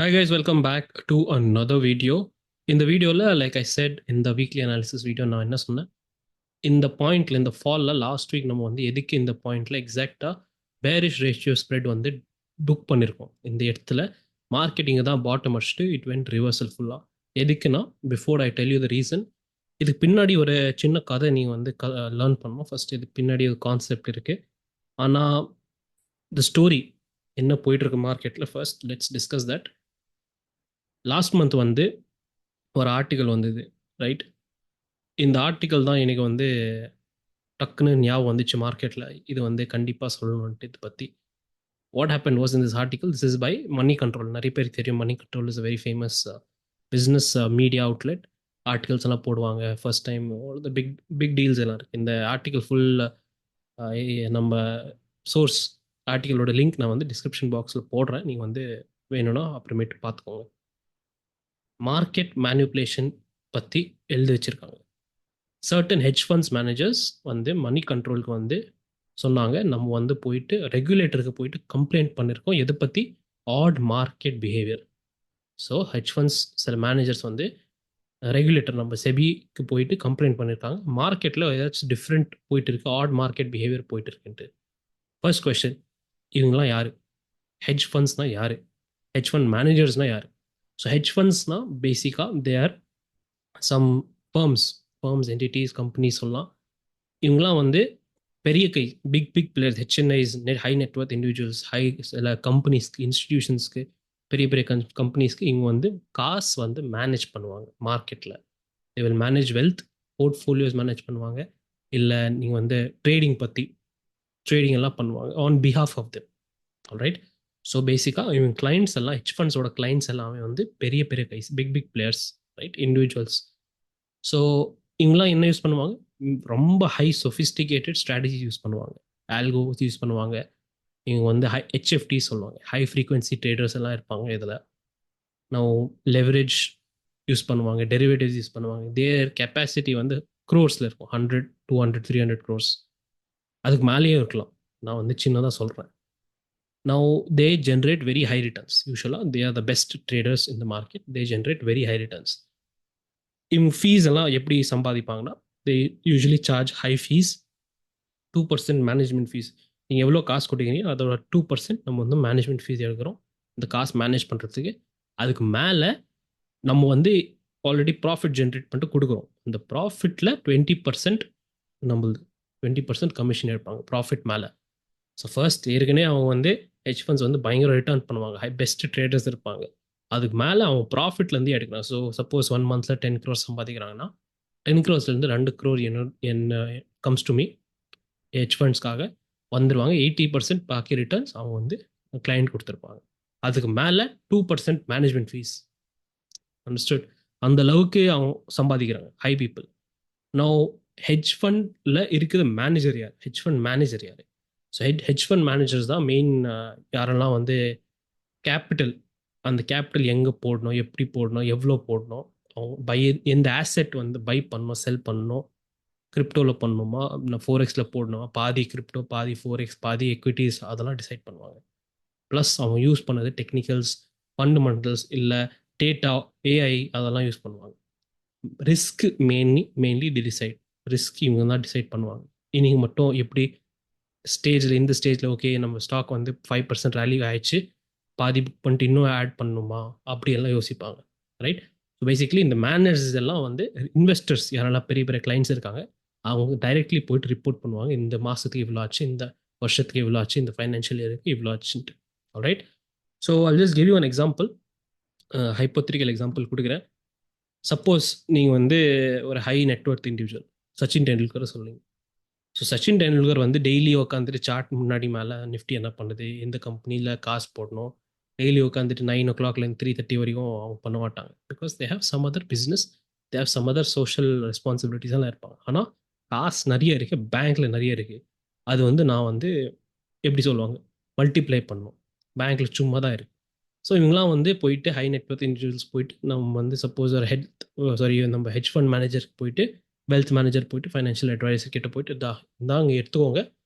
Hi guys, welcome back to another video. இந்த வீடியோவில் like I set இந்த weekly analysis video நான் என்ன சொன்னேன், இந்த பாயிண்ட்ல இந்த ஃபாலில் லாஸ்ட் வீக் நம்ம வந்து எதுக்கு இந்த பாயிண்ட்ல எக்ஸாக்டாக பேரிஷ் ரேஷியோ ஸ்ப்ரெட் வந்து புக் பண்ணியிருக்கோம். இந்த இடத்துல மார்க்கெட்டிங்கை தான் பாட்டம் அடிச்சுட்டு இட் வென்ட் ரிவர்சல் ஃபுல்லாக. எதுக்குன்னா before I tell you the reason, இதுக்கு பின்னாடி ஒரு சின்ன கதை நீங்கள் வந்து லேர்ன் பண்ணணும். ஃபர்ஸ்ட் இதுக்கு பின்னாடி ஒரு கான்செப்ட் இருக்குது. ஆனால் த ஸ்டோரி என்ன போயிட்டு இருக்கு மார்க்கெட்டில், first let's discuss that. Last month வந்து ஒரு ஆர்டிக்கல் வந்தது, ரைட்? இந்த ஆர்டிக்கல் தான் எனக்கு வந்து டக்குன்னு ஞாபகம் வந்துச்சு மார்க்கெட்டில். இது வந்து கண்டிப்பாக சொல்லணுன்ட்டு இதை பற்றி. What happen was in this article, this is by money control. நிறைய பேருக்கு தெரியும், money control is a very famous business media outlet. Articles எல்லாம் போடுவாங்க. First time big big deals எல்லாம் இருக்குது. இந்த ஆர்டிக்கல் ஃபுல் நம்ம சோர்ஸ் ஆர்டிக்கலோட லிங்க் நான் வந்து டிஸ்கிரிப்ஷன் பாக்ஸில் போடுறேன். நீங்கள் வந்து வேணும்னா அப்புறமேட்டு பார்த்துக்கோங்க. மார்க்கெட் மேனிப்புலேஷன் பற்றி எழுதி வச்சுருக்காங்க. சர்டன் ஹெட்ஜ் ஃபண்ட்ஸ் மேனேஜர்ஸ் வந்து மணி கண்ட்ரோலுக்கு வந்து சொன்னாங்க, நம்ம வந்து போயிட்டு ரெகுலேட்டருக்கு போயிட்டு கம்ப்ளைண்ட் பண்ணியிருக்கோம். எதை பற்றி? Odd market behaviour. So hedge funds சில மேனேஜர்ஸ் வந்து ரெகுலேட்டர் நம்ம செபிக்கு போயிட்டு கம்ப்ளைண்ட் பண்ணியிருக்காங்க, மார்க்கெட்டில் ஏதாச்சும் டிஃப்ரெண்ட் போயிட்டு இருக்கு, ஆட் மார்க்கெட் பிஹேவியர் போயிட்டு இருக்குன்ட்டு. ஃபர்ஸ்ட் கொஸ்டின், இவங்கெல்லாம் யார்? ஹெட்ஜ் ஃபண்ட்ஸ்னால் யார்? ஹெட்ஜ் ஃபண்ட் மேனேஜர்ஸ்னால் யார்? ஸோ ஹெட்ஜ் ஃபண்ட்ஸ்னால் பேசிக்காக they are some firms entities companies சொல்லலாம். இவங்களாம் வந்து பெரிய கை, big big players, HNIs, high net worth individuals, high சில கம்பெனிஸ்க்கு, இன்ஸ்டிடியூஷன்ஸ்க்கு, பெரிய பெரிய கம்பெனிஸ்க்கு இவங்க வந்து காசு வந்து மேனேஜ் பண்ணுவாங்க மார்க்கெட்டில். They will manage wealth, portfolios manage பண்ணுவாங்க. இல்லை நீங்கள் வந்து ட்ரேடிங் எல்லாம் பண்ணுவாங்க on behalf of them. Alright. So பேசிக்காக இவங்க கிளைண்ட்ஸ் எல்லாம், ஹெட்ஜ் ஃபண்ட்ஸோட கிளைண்ட்ஸ் எல்லாமே வந்து பெரிய பெரிய guys, big big players, right, individuals. So இவங்களாம் என்ன யூஸ் பண்ணுவாங்க? ரொம்ப ஹை சொஃபிஸ்டிகேட்டட் ஸ்ட்ராட்டஜி யூஸ் பண்ணுவாங்க, ஆல்கோஸ் யூஸ் பண்ணுவாங்க. இவங்க வந்து ஹெச்எஃப்டி சொல்லுவாங்க, ஹை ஃப்ரீக்வன்சி ட்ரேடர்ஸ் எல்லாம் இருப்பாங்க. இதில் நான் லெவரேஜ் யூஸ் பண்ணுவாங்க, டெரிவேட்டிவ்ஸ் யூஸ் பண்ணுவாங்க. தேர் கெப்பாசிட்டி வந்து க்ரோர்ஸில் இருக்கும், 100, 200, 300 க்ரோர்ஸ். அதுக்கு மேலேயே இருக்கலாம். நான் வந்து சின்னதாக சொல்கிறேன். Now they generate very high returns. Usually they are the best traders in the market. They generate very high returns. இவங்க ஃபீஸ் எல்லாம் எப்படி சம்பாதிப்பாங்கன்னா, they usually charge high fees. 2% management fees. நீங்கள் எவ்வளோ காசு கொடுக்குறீங்க அதோட 2% நம்ம வந்து மேனேஜ்மெண்ட் ஃபீஸ் எடுக்கிறோம், இந்த காசு மேனேஜ் பண்ணுறதுக்கு. அதுக்கு மேலே நம்ம வந்து ஆல்ரெடி ப்ராஃபிட் ஜென்ரேட் பண்ணிட்டு கொடுக்குறோம். இந்த ப்ராஃபிட்டில் 20% நம்மளுது, 20% கமிஷன் எடுப்பாங்க ப்ராஃபிட் மேலே. ஸோ ஃபர்ஸ்ட் ஏற்கனவே அவங்க வந்து ஹெட்ஜ் ஃபண்ட்ஸ் வந்து பயங்கர ரிட்டர்ன் பண்ணுவாங்க, பெஸ்ட் ட்ரேடர்ஸ் இருப்பாங்க. அதுக்கு மேலே அவங்க ப்ராஃபிட்லேருந்து எடுக்கிறாங்க. ஸோ சப்போஸ் 1 மந்த்தில் 10 crores சம்பாதிக்கிறாங்கன்னா, 10 crores-லேருந்து 2 crore என்ன கம்ஸ் டு மீ ஹெட்ஜ் ஃபண்ட்ஸ்க்காக வந்துடுவாங்க. 80% பாக்கி ரிட்டர்ன்ஸ் அவங்க வந்து கிளைண்ட் கொடுத்துருப்பாங்க. அதுக்கு மேலே 2% மேனேஜ்மெண்ட் ஃபீஸ். அண்டர்ஸ்டுட்? அந்த அளவுக்கு அவங்க சம்பாதிக்கிறாங்க, ஹை பீப்புள். நான் ஹெட்ஜ் ஃபண்டில் இருக்கிற மேனேஜர் யார்? ஹெட்ஜ் ஃபண்ட் மேனேஜர் யார்? ஸோ ஹெட்ஜ் ஃபண்ட் மேனேஜர்ஸ் தான் மெயின். யாரெல்லாம் வந்து கேபிட்டல், அந்த கேபிட்டல் எங்கே போடணும், எப்படி போடணும், எவ்வளோ போடணும், பை எந்த ஆசெட் வந்து பை பண்ணணும், செல் பண்ணணும், கிரிப்டோவில் பண்ணணுமா, ஃபோரெக்ஸில் போடணுமா, பாதி கிரிப்டோ, பாதி ஃபோரெக்ஸ், பாதி எக்விட்டிஸ், அதெல்லாம் டிசைட் பண்ணுவாங்க. ப்ளஸ் அவங்க யூஸ் பண்ணது டெக்னிக்கல்ஸ், ஃபண்டமெண்டல்ஸ், இல்லை டேட்டா, ஏஐ, அதெல்லாம் யூஸ் பண்ணுவாங்க. Risk mainly decide. ரிஸ்க் இவங்க தான் டிசைட் பண்ணுவாங்க. இன்னைக்கு மட்டும் எப்படி ஸ்டேஜில், இந்த ஸ்டேஜில் ஓகே நம்ம ஸ்டாக் வந்து 5% ரேலி ஆயிடுச்சு, பாதி புக் பண்ணிட்டு இன்னும் ஆட் பண்ணணுமா, அப்படியெல்லாம் யோசிப்பாங்க, ரைட்? ஸோ பேசிக்லி இந்த மேனேஜர்ஸ் எல்லாம் வந்து இன்வெஸ்டர்ஸ் யாரெல்லாம் பெரிய பெரிய கிளைண்ட்ஸ் இருக்காங்க, அவங்க டைரெக்ட்லி போயிட்டு ரிப்போர்ட் பண்ணுவாங்க, இந்த மாதத்துக்கு இவ்வளோ ஆச்சு, இந்த வருஷத்துக்கு இவ்வளோ ஆச்சு, இந்த ஃபைனான்ஷியல் இயருக்கு இவ்வளோ ஆச்சுன்ட்டு. Right. So I'll just give you an example, hypothetical example கொடுக்குறேன். சப்போஸ் நீங்கள் வந்து ஒரு high net worth individual, Sachin Tendulkar சொல்லுங்க. ஸோ சச்சின் டெண்டுல்கர் வந்து டெய்லி உட்காந்துட்டு சார்ட் முன்னாடி மேலே நிஃப்டி என்ன பண்ணுது, எந்த கம்பெனியில் காசு போடணும், டெய்லி உட்காந்துட்டு 9 o'clock-லேருந்து 3:30 வரைக்கும் அவங்க பண்ண மாட்டாங்க. Because they have some other business, they have some other social responsibilities எல்லாம் இருப்பாங்க. ஆனால் காசு நிறைய இருக்குது, பேங்க்கில் நிறைய இருக்குது. அது வந்து நான் வந்து எப்படி சொல்லுவாங்க, மல்டிப்ளை பண்ணணும். பேங்க்கில் சும்மா தான் இருக்குது. ஸோ இவங்களாம் வந்து போயிட்டு ஹை நெட்ஒர்த் இண்டிவிஜுவல்ஸ் போயிட்டு நம்ம வந்து சப்போஸ் ஒரு நம்ம ஹெட்ஜ் ஃபண்ட் மேனேஜருக்கு போயிட்டு, வெல்த் மேனேஜர் போயிட்டு, ஃபைனான்ஷியல் அட்வைசர் கிட்ட போயிட்டு, இந்தாங்க எடுத்துக்கோங்க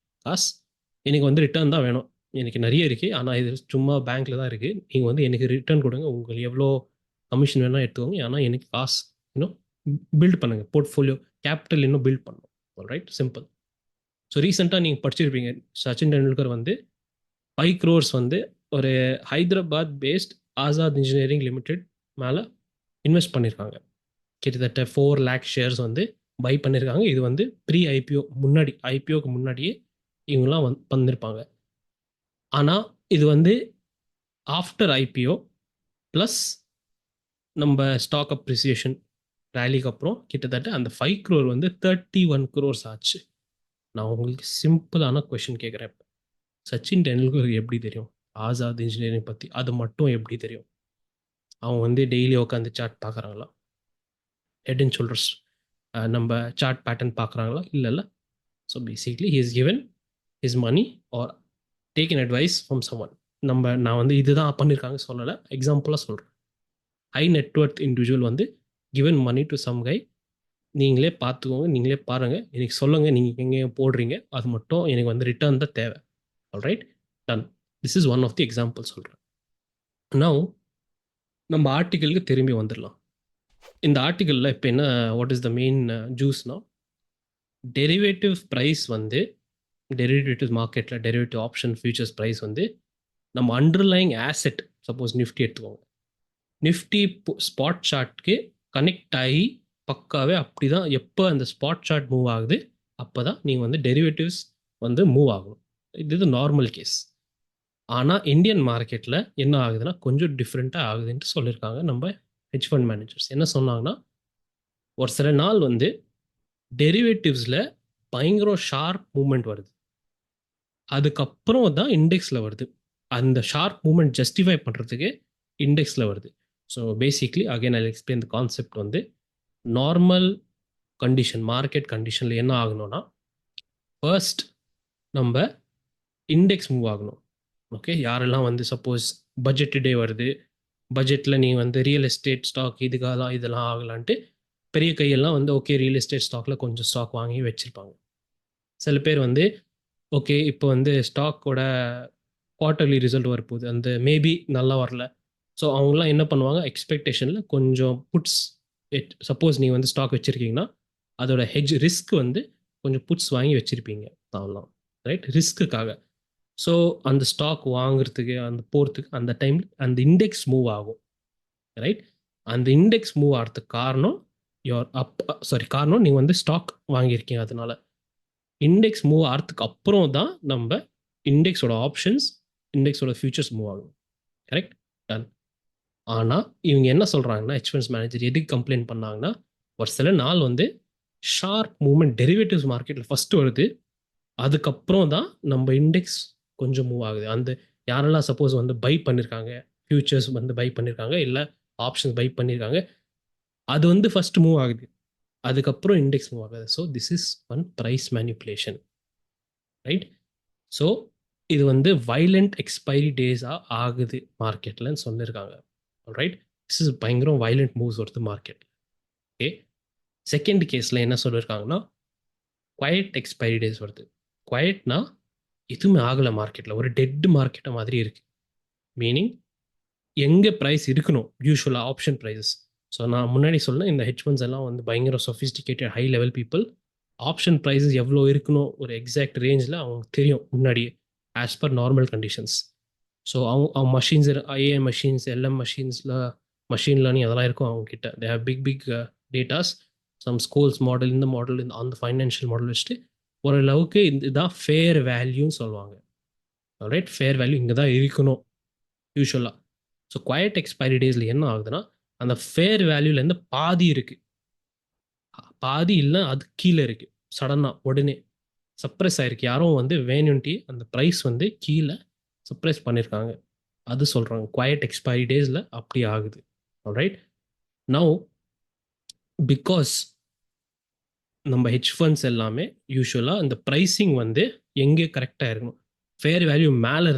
காசு, எனக்கு வந்து ரிட்டர்ன் தான் வேணும், எனக்கு நிறைய இருக்குது, ஆனால் இது சும்மா பேங்க்கில் தான் இருக்குது. நீங்கள் வந்து எனக்கு ரிட்டர்ன் கொடுங்க, உங்களுக்கு எவ்வளோ கமிஷன் வேணால் எடுத்துக்கோங்க, ஆனால் எனக்கு காசு இன்னும் பில்ட் பண்ணுங்கள், போர்ட்ஃபோலியோ கேபிட்டல் இன்னும் பில்ட் பண்ணணும். Right, simple. ஸோ ரீசெண்டாக நீங்கள் படிச்சிருப்பீங்க, சச்சின் டெண்டுல்கர் வந்து 5 crores வந்து ஒரு Hyderabad based Azad Engineering Limited மேலே இன்வெஸ்ட் பண்ணியிருக்காங்க. கிட்டத்தட்ட 4 lakh ஷேர்ஸ் வந்து பை பண்ணியிருக்காங்க. இது வந்து ப்ரீ ஐபிஓ, முன்னாடி ஐபிஓக்கு முன்னாடியே இவங்கெல்லாம் வந்திருப்பாங்க. ஆனால் இது வந்து ஆஃப்டர் ஐபிஓ ப்ளஸ் நம்ம ஸ்டாக் அப்ரிசியேஷன் ரேலிக்கு அப்புறம் கிட்டத்தட்ட அந்த 5 crore வந்து 31 crores ஆச்சு. நான் உங்களுக்கு சிம்பிளான கொஷின் கேட்குறேன். சச்சின் டெண்டுல்கருக்கு எப்படி தெரியும் ஆசாத் இன்ஜினியரிங் பற்றி? அது மட்டும் எப்படி தெரியும்? அவங்க வந்து டெய்லி உட்காந்து சார்ட் பார்க்குறாங்களா? ஹெட் அண்ட் ஷோல்டர்ஸ் நம்ம சார்ட் பேட்டர்ன் பார்க்குறாங்களா? இல்லைல்ல. So basically he is given his money or taken advice from someone. நான் வந்து இதுதான் பண்ணியிருக்காங்க சொல்லலை, எக்ஸாம்பிளாக சொல்கிறேன். ஹை நெட்ஒர்த் இண்டிவிஜுவல் வந்து given money to some guy, நீங்களே பார்த்துக்கோங்க, நீங்களே பாருங்கள், எனக்கு சொல்லுங்கள் நீங்கள் எங்கே போடுறீங்க, அது மட்டும் எனக்கு வந்து ரிட்டர்ன் தான் தேவை. Alright, done. This is one of the example சொல்கிறேன். நவ் நம்ம ஆர்டிக்கலுக்கு திரும்பி வந்துடலாம். இந்த ஆர்டிக்கலில் இப்போ என்ன, வாட் இஸ் த மெயின் ஜூஸ்னா, டெரிவேட்டிவ் ப்ரைஸ் வந்து டெரிவேட்டிவ் மார்க்கெட்டில் டெரிவேட்டிவ் ஆப்ஷன் ஃபியூச்சர்ஸ் ப்ரைஸ் வந்து நம்ம அண்டர்லைங் ஆசெட், சப்போஸ் நிஃப்டி எடுத்துக்கோங்க, நிஃப்டி ஸ்பாட் சார்ட்க்கு கனெக்ட் ஆகி பக்காவே அப்படி தான். எப்போ அந்த ஸ்பாட் சார்ட் மூவ் ஆகுது அப்போ தான் நீங்கள் வந்து டெரிவேட்டிவ்ஸ் வந்து மூவ் ஆகணும். இது நார்மல் கேஸ். ஆனால் இந்தியன் மார்க்கெட்டில் என்ன ஆகுதுன்னா கொஞ்சம் டிஃப்ரெண்ட்டாக ஆகுதுன்ட்டு சொல்லியிருக்காங்க நம்ம ஹெட்ஜ் ஃபண்ட் மேனேஜர்ஸ். என்ன சொன்னாங்கன்னா, ஒரு சில நாள் வந்து டெரிவேட்டிவ்ஸில் பயங்கர ஷார்ப் மூமெண்ட் வருது, அதுக்கப்புறம் தான் இண்டெக்ஸில் வருது. அந்த ஷார்ப் மூமெண்ட் ஜஸ்டிஃபை பண்ணுறதுக்கு இண்டெக்ஸில் வருது. So basically again I explain the concept. வந்து நார்மல் கண்டிஷன், மார்க்கெட் கண்டிஷனில் என்ன ஆகணும்னா, ஃபர்ஸ்ட் நம்ம இண்டெக்ஸ் மூவ் ஆகணும். ஓகே, யாரெல்லாம் வந்து சப்போஸ் பட்ஜெட் டே வருது, பட்ஜெட்டில் நீங்கள் வந்து ரியல் எஸ்டேட் ஸ்டாக் இதுக்காக இதெல்லாம் ஆகலான்ட்டு பெரிய கையெல்லாம் வந்து ஓகே ரியல் எஸ்டேட் ஸ்டாக்கில் கொஞ்சம் ஸ்டாக் வாங்கி வச்சுருப்பாங்க. சில பேர் வந்து ஓகே இப்போ வந்து ஸ்டாக்கோட குவார்ட்டர்லி ரிசல்ட் வரப்போகுது, அந்த மேபி நல்லா வரல, ஸோ அவங்களாம் என்ன பண்ணுவாங்க, எக்ஸ்பெக்டேஷனில் கொஞ்சம் புட்ஸ், சப்போஸ் நீங்கள் வந்து ஸ்டாக் வச்சுருக்கீங்கன்னா அதோட ஹெட்ஜ் ரிஸ்க் வந்து கொஞ்சம் புட்ஸ் வாங்கி வச்சுருப்பீங்க தாவலாம், ரைட், ரிஸ்க்குக்காக. ஸோ அந்த ஸ்டாக் வாங்குறதுக்கு அந்த போகிறதுக்கு அந்த டைமில் அந்த இண்டெக்ஸ் மூவ் ஆகும், ரைட். அந்த இண்டெக்ஸ் மூவ் ஆகிறதுக்கு காரணம் காரணம் நீங்கள் வந்து ஸ்டாக் வாங்கியிருக்கீங்க, அதனால இண்டெக்ஸ் மூவ் ஆகிறதுக்கு அப்புறம் தான் நம்ம இண்டெக்ஸோட ஆப்ஷன்ஸ், இண்டெக்ஸோட ஃபியூச்சர்ஸ் மூவ் ஆகும். Correct, done. ஆனால் இவங்க என்ன சொல்கிறாங்கன்னா, ஹெட்ஜ் ஃபண்ட்ஸ் மேனேஜர் எதுக்கு கம்ப்ளைண்ட் பண்ணாங்கன்னா, ஒரு சில நாள் வந்து ஷார்ப் மூவ்மெண்ட் டெரிவேட்டிவ்ஸ் மார்க்கெட்டில் ஃபஸ்ட்டு வருது, அதுக்கப்புறம் தான் நம்ம இண்டெக்ஸ் கொஞ்சம் மூவ் ஆகுது. அந்த யாரெல்லாம் சப்போஸ் வந்து பை பண்ணியிருக்காங்க, ஃபியூச்சர்ஸ் வந்து பை பண்ணியிருக்காங்க, இல்லை ஆப்ஷன்ஸ் பை பண்ணியிருக்காங்க, அது வந்து ஃபஸ்ட் மூவ் ஆகுது, அதுக்கப்புறம் இண்டெக்ஸ் மூவ் ஆகுது. So this is one price manipulation, right. So இது வந்து வைலண்ட் எக்ஸ்பைரி டேஸாக ஆகுது மார்க்கெட்லன்னு சொல்லியிருக்காங்க. ரைட், திஸ் இஸ் பயங்கரம் வைலண்ட் மூவ்ஸ் வருது மார்க்கெட். ஓகே, செகண்ட் கேஸில் என்ன சொல்லியிருக்காங்கன்னா, குவைட் எக்ஸ்பைரி டேஸ் வருது. குவைட்னா எதுவுமே ஆகலை மார்க்கெட்டில், ஒரு டெட் மார்க்கெட்டை மாதிரி இருக்குது. மீனிங் எங்கே ப்ரைஸ் இருக்கணும், யூஸ்வலாக ஆப்ஷன் ப்ரைஸஸ். ஸோ நான் முன்னாடி சொன்னேன், இந்த ஹெட்ஜ் ஃபண்ட்ஸ் எல்லாம் வந்து பயங்கர sophisticated high level people, option prices எவ்வளோ இருக்கணும் ஒரு எக்ஸாக்ட் ரேஞ்சில் அவங்களுக்கு தெரியும் முன்னாடியே, as per normal conditions. So அவங்க மஷின்ஸ், ஐஏ மஷின்ஸ், எல்எம் மஷின்ஸில் மஷின் லேர்னிங் அதெல்லாம் இருக்கும் அவங்கக்கிட்ட. They have big big datas, some Scholes model, இந்த மாடல், இந்த அந்த ஃபைனான்ஷியல் மாடல் வச்சுட்டு ஓரளவுக்கு இதுதான் ஃபேர் வேல்யூன்னு சொல்லுவாங்க. ரைட், ஃபேர் வேல்யூ இங்கே தான் இருக்கணும் யூஸ்வலாக. ஸோ குவைட் எக்ஸ்பைரி டேஸில் என்ன ஆகுதுன்னா, அந்த ஃபேர் வேல்யூலேருந்து பாதி இருக்குது, பாதி இல்லை அது கீழே இருக்குது, சடனாக உடனே சப்ரைஸ் ஆகிருக்கு. யாரும் வந்து வேணுன்ட்டி அந்த ப்ரைஸ் வந்து கீழே சப்ரைஸ் பண்ணியிருக்காங்க, அது சொல்கிறாங்க. குவைட் எக்ஸ்பைரி டேஸில் அப்படி ஆகுது. ரைட், நவ் பிகாஸ் நம்ம ஹெட்ஜ் ஃபண்ட்ஸ் எல்லாமே யூஸ்வலாக இந்த ப்ரைஸிங் வந்து எங்கே கரெக்டாக இருக்கணும், ஃபேர் வேல்யூ மேலே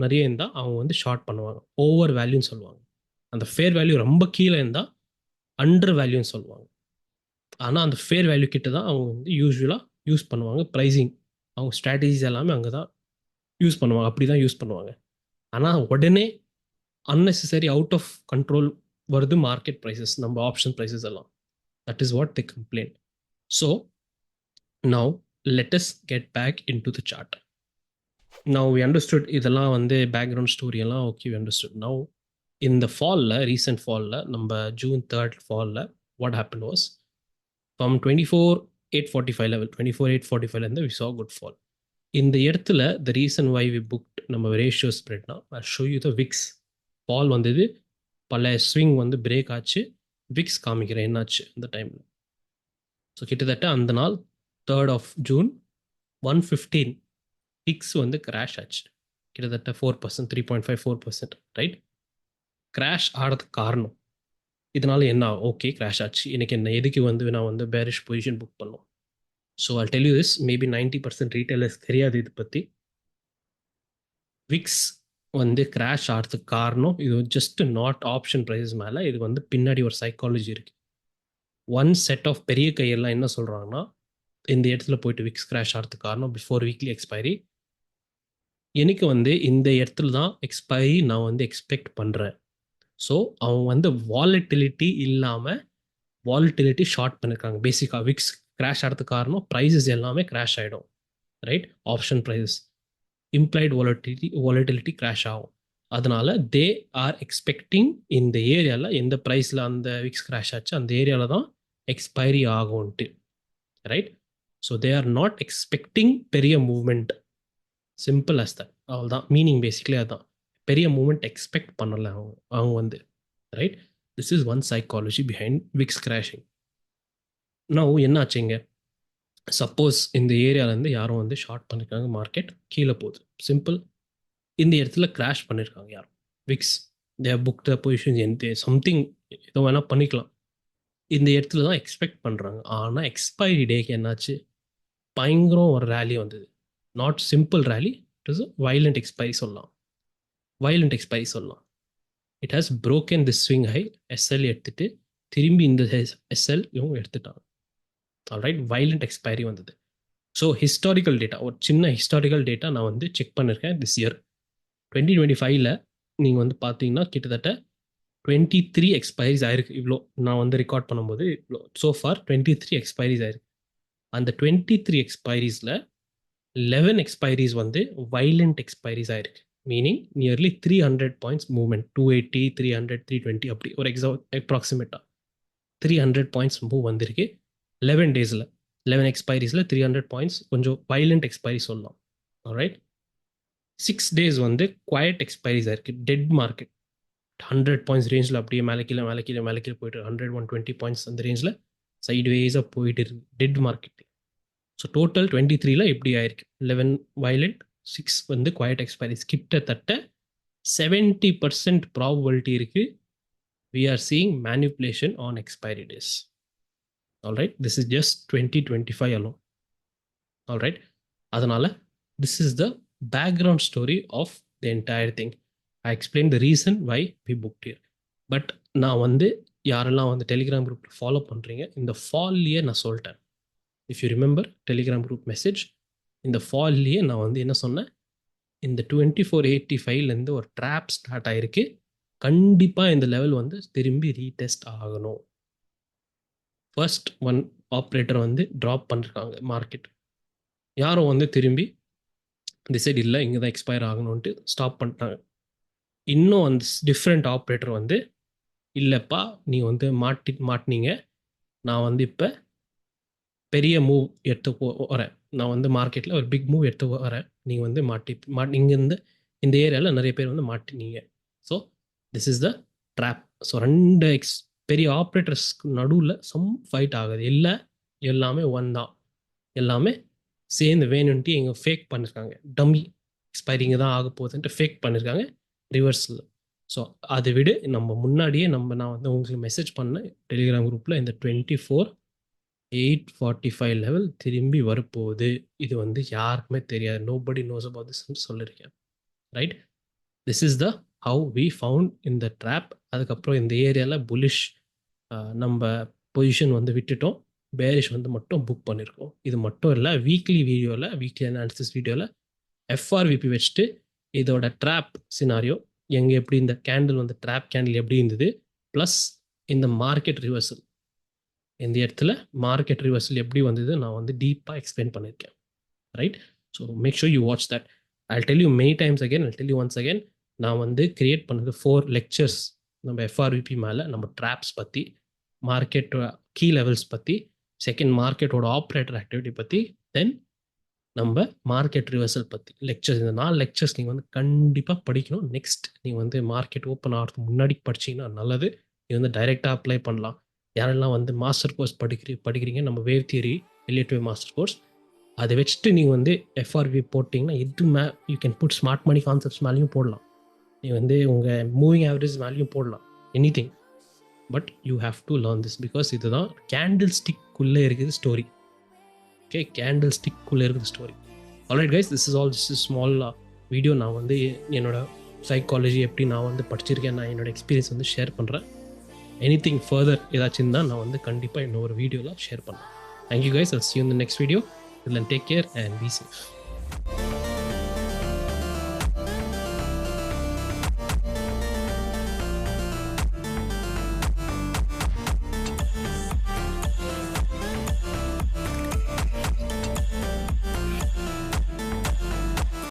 நிறைய இருந்தால் அவங்க வந்து ஷார்ட் பண்ணுவாங்க, ஓவர் வேல்யூன்னு சொல்லுவாங்க. அந்த ஃபேர் வேல்யூ ரொம்ப கீழே இருந்தால் அண்டர் வேல்யூன்னு சொல்லுவாங்க. ஆனால் அந்த ஃபேர் வேல்யூ கிட்ட தான் அவங்க வந்து யூஸ்வலாக யூஸ் பண்ணுவாங்க ப்ரைஸிங், அவங்க ஸ்ட்ராட்டஜிஸ் எல்லாமே அங்கே தான் யூஸ் பண்ணுவாங்க, அப்படி தான் யூஸ் பண்ணுவாங்க. ஆனால் உடனே unnecessary அவுட் ஆஃப் கண்ட்ரோல் வருது மார்க்கெட் ப்ரைஸஸ், நம்ம ஆப்ஷன் ப்ரைஸஸ் எல்லாம். That is what the complaint. So now let us get back in to the chart. Now we understood இதெல்லாம் வந்து பேக்ரவுண்ட் ஸ்டோரி எல்லாம் ஓகே, வி அண்டர்ஸ்டுட். நவ் இந்த ஃபாலில், recent ஃபாலில், நம்ம June 3rd ஃபாலில் what happen was from 24,845 level, 24,845லேருந்து we saw good fall. இந்த இடத்துல the reason why we booked நம்ம ratio ஸ்ப்ரெட்னா, I show you the wicks fall வந்தது, பல ஸ்விங் வந்து பிரேக் ஆச்சு. விக்ஸ் காமிக்கிறேன் என்னாச்சு அந்த டைமில். ஸோ கிட்டத்தட்ட அந்த நாள் 3rd of June 115 விக்ஸ் வந்து கிராஷ் ஆச்சு, கிட்டத்தட்ட 4%, 3.54%, ரைட்? கிராஷ் ஆகிறதுக்கு காரணம் இதனால என்ன? ஓகே கிராஷ் ஆச்சு, எனக்கு என்ன, எதுக்கு வந்து நான் வந்து பேரிஷ் பொசிஷன் புக் பண்ணோம். So I tell you this, maybe 90% retailers தெரியாது இது பற்றி. விக்ஸ் வந்து கிராஷ் ஆகிறதுக்கு காரணம் இது ஜஸ்ட் நாட் ஆப்ஷன் ப்ரைஸஸ் மேலே, இது வந்து பின்னாடி ஒரு சைக்காலஜி இருக்குது. ஒன் செட் ஆஃப் பெரிய கையெல்லாம் என்ன சொல்கிறாங்கன்னா, இந்த இடத்துல போயிட்டு விக்ஸ் கிராஷ் ஆகிறதுக்கு காரணம் பிஃபோர் வீக்லி எக்ஸ்பைரி, எனக்கு வந்து இந்த இடத்துல தான் எக்ஸ்பைரி நான் வந்து எக்ஸ்பெக்ட் பண்ணுறேன். ஸோ அவங்க வந்து வாலட்டிலிட்டி இல்லாமல் வாலட்டிலிட்டி ஷார்ட் பண்ணியிருக்காங்க. பேசிக்காக விக்ஸ் கிராஷ் ஆகிறதுக்கு காரணம் ப்ரைஸஸ் எல்லாமே கிராஷ் ஆகிடும், right? Option prices implied volatility crash ஆகும். அதனால தே ஆர் எக்ஸ்பெக்டிங் இந்த ஏரியாவில் எந்த ப்ரைஸில் அந்த விக்ஸ் கிராஷ் ஆச்சு அந்த ஏரியாவில் தான் எக்ஸ்பைரி ஆகும்ன்ட்டு, right? So they are not expecting பெரிய மூவ்மெண்ட். சிம்பிள் அஸ் தட், அவ்வளோதான் மீனிங். பேசிக்கலி அதுதான், பெரிய மூவ்மெண்ட் எக்ஸ்பெக்ட் பண்ணலை அவங்க வந்து, right? This is one psychology behind VIX crashing. நான் என்ன ஆச்சுங்க, சப்போஸ் இந்த ஏரியாவிலேருந்து யாரும் வந்து ஷார்ட் பண்ணியிருக்காங்க, மார்க்கெட் கீழே போகுது, சிம்பிள். இந்த இடத்துல கிராஷ் பண்ணியிருக்காங்க யாரும், wicks they book the position, எந்த சம்திங் எதோ வேணால் பண்ணிக்கலாம். இந்த இடத்துல தான் எக்ஸ்பெக்ட் பண்ணுறாங்க. ஆனால் எக்ஸ்பைரி டேக்கு என்னாச்சு, பயங்கரம் ஒரு ரேலி வந்தது. Not simple rally, it is violent expiry சொல்லலாம், வைலண்ட் எக்ஸ்பைரி சொல்லலாம். It has broken the swing high. SL எடுத்துட்டு திரும்பி இந்த எஸ்எல் இவங்க எடுத்துட்டாங்க, ஆல்ரைட்? வைலண்ட் எக்ஸ்பைரி வந்தது. ஸோ ஹிஸ்டாரிக்கல் டேட்டா, ஒரு சின்ன ஹிஸ்டாரிக்கல் டேட்டா நான் வந்து செக் பண்ணியிருக்கேன். திஸ் இயர் 2025ல் நீங்கள் வந்து பார்த்தீங்கன்னா கிட்டத்தட்ட 23 எக்ஸ்பைரிஸ் ஆயிருக்கு. இவ்வளோ நான் வந்து ரெக்கார்ட் பண்ணும்போது இவ்வளோ ஸோ ஃபார் 23 எக்ஸ்பைரிஸ் ஆயிருக்கு. அந்த 23 எக்ஸ்பைரிஸில் 11 எக்ஸ்பைரிஸ் வந்து வைலண்ட் எக்ஸ்பைரிஸ் ஆயிருக்கு. மீனிங் நியர்லி 300 பாயிண்ட்ஸ் மூவ்மெண்ட், 280, 300, 320 அப்படி ஒரு அப்ராக்சிமேட்டாக 300 பாயிண்ட்ஸ் மூவ் வந்திருக்கு 11 டேஸில். 11 எக்ஸ்பைரிஸில் 300 பாயிண்ட்ஸ் கொஞ்சம் வைலண்ட் எக்ஸ்பைரி சொல்லலாம், ரைட்? 6 டேஸ் வந்து குவாய்ட் எக்ஸ்பைரிஸ் ஆயிருக்கு. டெட் மார்க்கெட் 100 பாயிண்ட்ஸ் ரேஞ்சில் அப்படியே மேலே கீழே மேலே கீழே மேலே கீழே போயிட்டு 100, 120 பாயிண்ட்ஸ் அந்த ரேஞ்சில் சைடு வேஸாக போயிட்டு இருக்கு டெட் மார்க்கெட். ஸோ டோட்டல் 23ல் எப்படி ஆயிருக்கு, 11 வைலண்ட், 6 வந்து குவாய்ட் எக்ஸ்பைரிஸ். கிட்டத்தட்ட 70% ப்ராபபிலிட்டி இருக்குது we are seeing manipulation on expiry days. All right, this is just 2025 alone. All right, அதனால this is the background story of the entire thing. I explained the reason why we booked here. But நான் வந்து யாரெல்லாம் வந்து Telegram குரூப்பில் follow பண்ணுறீங்க, இந்த ஃபால்லையே நான் சொல்லிட்டேன். If you remember Telegram group message, இந்த ஃபால்லையே நான் வந்து என்ன சொன்னேன், இந்த 2485லேருந்து ஒரு ட்ராப் ஸ்டார்ட் ஆகிருக்கு, கண்டிப்பாக இந்த லெவல் வந்து திரும்பி ரீடெஸ்ட் ஆகணும். ஃபர்ஸ்ட் ஒன் ஆப்ரேட்டர் வந்து ட்ராப் பண்ணிருக்காங்க மார்க்கெட், யாரும் வந்து திரும்பி டிசைட் இல்லை இங்கே தான் எக்ஸ்பயர் ஆகணும்ன்ட்டு ஸ்டாப் பண்ணிட்டாங்க. இன்னும் அந்த டிஃப்ரெண்ட் ஆப்ரேட்டர் வந்து இல்லைப்பா நீ வந்து மாட்டினீங்க, நான் வந்து இப்போ பெரிய மூவ் எடுத்து வரேன், நான் வந்து மார்க்கெட்டில் ஒரு பிக் மூவ் எடுத்து வரேன், நீங்கள் வந்து இங்கேருந்து இந்த ஏரியாவில் நிறைய பேர் வந்து மாட்டினீங்க. So this is the trap. So ரெண்டு பெரிய ஆப்ரேட்டர்ஸ்க்கு நடுவில் சம் ஃபைட் ஆகுது. இல்லை எல்லாமே ஒன் தான், எல்லாமே சேர்ந்து வேணுன்ட்டு எங்கே ஃபேக் பண்ணியிருக்காங்க, டம்மி எக்ஸ்பைரிங்க தான் ஆக போகுதுன்ட்டு ஃபேக் பண்ணியிருக்காங்க ரிவர்ஸில். ஸோ அதை விட நம்ம முன்னாடியே நான் வந்து உங்களுக்கு மெசேஜ் பண்ணேன் டெலிகிராம் குரூப்பில், இந்த 24,845 லெவல் திரும்பி வரப்போகுது, இது வந்து யாருக்குமே தெரியாது, நோபடி நோஸ் அபவுட் திஸ்ன்னு சொல்லியிருக்கேன், right? This is the how we found in the trap. அதுக்கப்புறம் இந்த ஏரியாவில் புலிஷ் நம்ம பொசிஷன் வந்து விட்டுட்டோம், பேரிஷ் வந்து மட்டும் புக் பண்ணியிருக்கோம். இது மட்டும் இல்லை, வீக்லி வீடியோவில், வீக்லி அனாலிசிஸ் வீடியோவில் எஃப்ஆர்விபி வச்சுட்டு இதோட ட்ராப் சினாரியோ எங்கே எப்படி இந்த கேண்டில் வந்து ட்ராப் கேண்டில் எப்படி இருந்தது, ப்ளஸ் இந்த மார்க்கெட் ரிவர்சல் இந்த இடத்துல மார்க்கெட் ரிவர்சல் எப்படி வந்தது நான் வந்து டீப்பாக எக்ஸ்பிளைன் பண்ணியிருக்கேன், right? So make sure you watch that. I tell you many times again, I tell you once again, நான் வந்து கிரியேட் பண்ணது 4 லெக்சர்ஸ் நம்ம எஃப்ஆர்விபி மேலே, நம்ம ட்ராப்ஸ் பற்றி, மார்க்கெட் கீ லெவல்ஸ் பற்றி, செகண்ட் மார்க்கெட்டோட ஆப்ரேட்டர் ஆக்டிவிட்டி பற்றி, தென் நம்ம மார்க்கெட் ரிவர்சல் பற்றி லெக்சர்ஸ். இந்த 4 லெக்சர்ஸ் நீங்கள் வந்து கண்டிப்பாக படிக்கணும். நெக்ஸ்ட் நீங்கள் வந்து மார்க்கெட் ஓப்பன் ஆகிறதுக்கு முன்னாடி படிச்சிங்கன்னா நல்லது. நீங்கள் வந்து டைரெக்டாக அப்ளை பண்ணலாம். யாரெல்லாம் வந்து மாஸ்டர் கோர்ஸ் படிக்கிறீங்க நம்ம wave theory Elliott wave master course, அதை வச்சுட்டு நீங்கள் வந்து எஃப்ஆர்வி போட்டிங்கன்னா இது you can put smart money concepts மேலேயும் போடலாம், நீ வந்து உங்கள் மூவிங் ஆவரேஜ் மேலேயும் போடலாம், anything. But you have to learn this because இதுதான் கேண்டில் ஸ்டிக்குள்ளே இருக்குது ஸ்டோரி. ஓகே, கேண்டில் ஸ்டிக்குள்ளே இருக்குது story. Alright guys, this is all just small video. நான் வந்து என்னோட சைக்காலஜி எப்படி நான் வந்து படிச்சிருக்கேன், நான் என்னோட எக்ஸ்பீரியன்ஸ் வந்து ஷேர் பண்ணுறேன். எனிதிங் ஃபர்தர் ஏதாச்சும் தான் நான் வந்து கண்டிப்பாக இன்னொரு வீடியோவில் ஷேர் பண்ணுறேன். Thank you guys, I'll see you in the next video. Till then, take care and be safe.